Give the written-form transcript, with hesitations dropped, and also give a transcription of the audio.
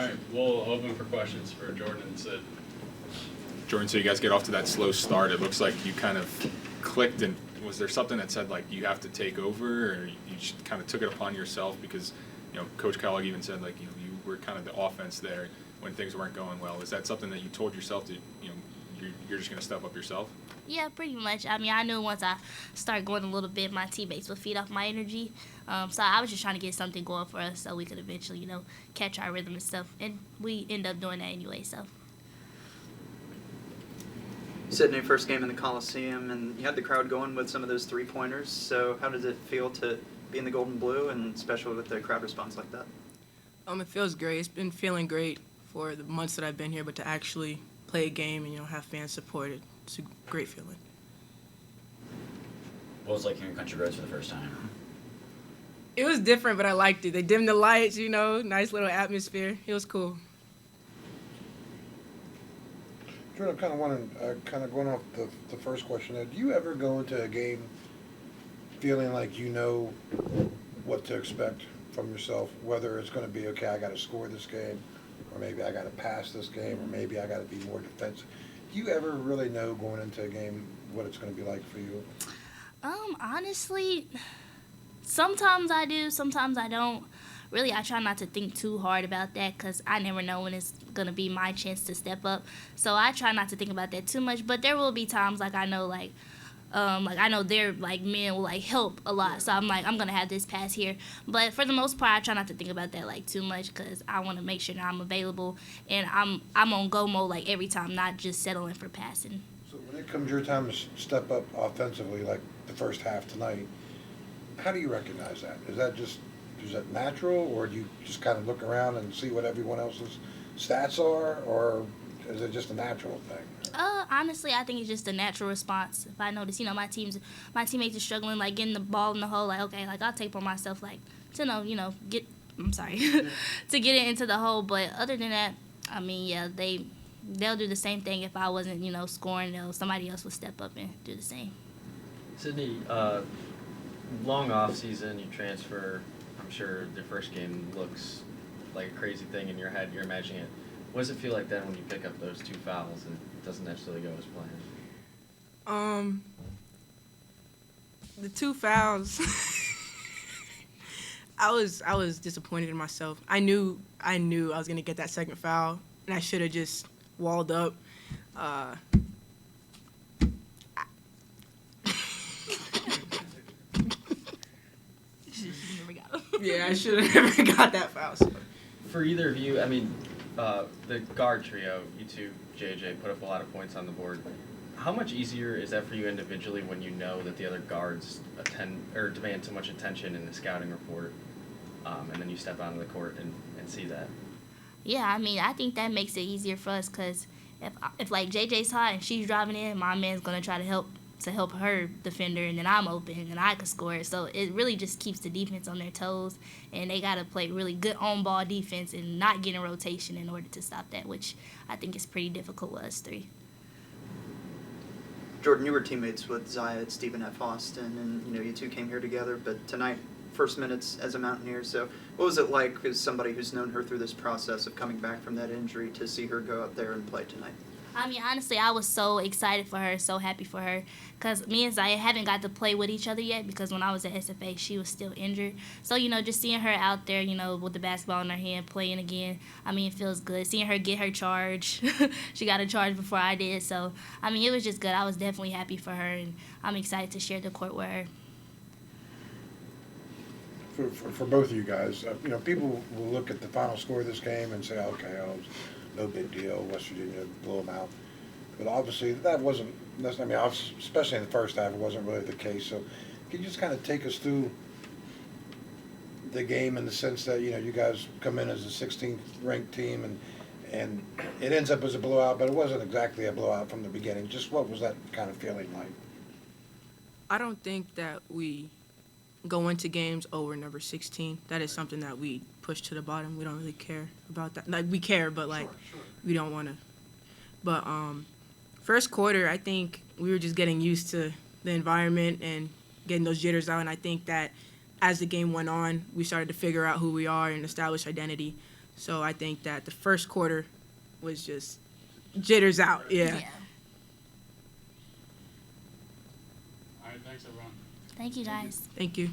right, we'll open for questions for Jordan and Sid. Jordan, so you guys get off to that slow start. It looks like you kind of clicked, and was there something that said, like, you have to take over, or you just kind of took it upon yourself? Because, Coach Kellogg even said, like, you were kind of the offense there when things weren't going well. Is that something that you told yourself that, you're just going to step up yourself? Yeah, pretty much. I mean, I knew once I start going a little bit, my teammates would feed off my energy. So I was just trying to get something going for us so we could eventually, catch our rhythm and stuff. And we end up doing that anyway, so. Sydney, first game in the Coliseum, and you had the crowd going with some of those three-pointers. So how does it feel to be in the gold and blue, and especially with the crowd response like that? It feels great. It's been feeling great for the months that I've been here, but to actually play a game and have fans support it, it's a great feeling. What was it like hearing Country Roads for the first time? It was different, but I liked it. They dimmed the lights, nice little atmosphere. It was cool. Jordan, I'm kind of wondering, going off the first question, do you ever go into a game feeling like you know what to expect from yourself, whether it's going to be, okay, I got to score this game, or maybe I got to pass this game, or maybe I got to be more defensive? Do you ever really know going into a game what it's going to be like for you? Honestly, sometimes I do, sometimes I don't. Really, I try not to think too hard about that because I never know when it's going to be my chance to step up. So I try not to think about that too much. But there will be times, I know, I know their, men will, help a lot. So I'm I'm going to have this pass here. But for the most part, I try not to think about that, too much because I want to make sure that I'm available. And I'm on go mode, every time, not just settling for passing. So when it comes your time to step up offensively, like the first half tonight, how do you recognize that? Is that natural, or do you just kind of look around and see what everyone else's stats are, or is it just a natural thing? Honestly, I think it's just a natural response. If I notice, my teammates are struggling, getting the ball in the hole, okay, I'll take on myself, to to get it into the hole. But other than that, I mean, yeah, they'll do the same thing. If I wasn't, scoring, somebody else would step up and do the same. Sydney, long off season, you transfer. I'm sure the first game looks like a crazy thing in your head. You're imagining it. What does it feel like then when you pick up those 2 fouls and it doesn't necessarily go as planned? The 2 fouls. I was disappointed in myself. I knew I was gonna get that second foul, and I should have just walled up. Yeah, I should have never got that foul. So. For either of you, I mean, the guard trio, you two, JJ, put up a lot of points on the board. How much easier is that for you individually when you know that the other guards demand so much attention in the scouting report, and then you step onto the court and see that? Yeah, I mean, I think that makes it easier for us because if JJ's hot and she's driving in, my man's gonna try to help her defender, and then I'm open and I can score. So it really just keeps the defense on their toes, and they got to play really good on-ball defense and not get in rotation in order to stop that, which I think is pretty difficult with us three. Jordan, you were teammates with Zaya at Stephen F. Austin, and you two came here together, but tonight, first minutes as a Mountaineer. So what was it like as somebody who's known her through this process of coming back from that injury to see her go out there and play tonight? I mean, honestly, I was so excited for her, so happy for her, because me and Zaya haven't got to play with each other yet, because when I was at SFA, she was still injured. So, just seeing her out there, with the basketball in her hand, playing again, I mean, it feels good. Seeing her get her charge, she got a charge before I did, so, I mean, it was just good. I was definitely happy for her, and I'm excited to share the court with her. For both of you guys, people will look at the final score of this game and say, okay, no big deal, West Virginia blew them out. But obviously that wasn't, especially in the first half, it wasn't really the case. So can you just kind of take us through the game in the sense that, you guys come in as a 16th ranked team and it ends up as a blowout, but it wasn't exactly a blowout from the beginning. Just what was that kind of feeling like? I don't think that we go into games over number 16. That is something that we push to the bottom. We don't really care about that. We care, but sure. We don't want to. But first quarter, I think we were just getting used to the environment and getting those jitters out. And I think that as the game went on, we started to figure out who we are and establish identity. So I think that the first quarter was just jitters out. Yeah. All right, thanks everyone. Thank you guys. Thank you.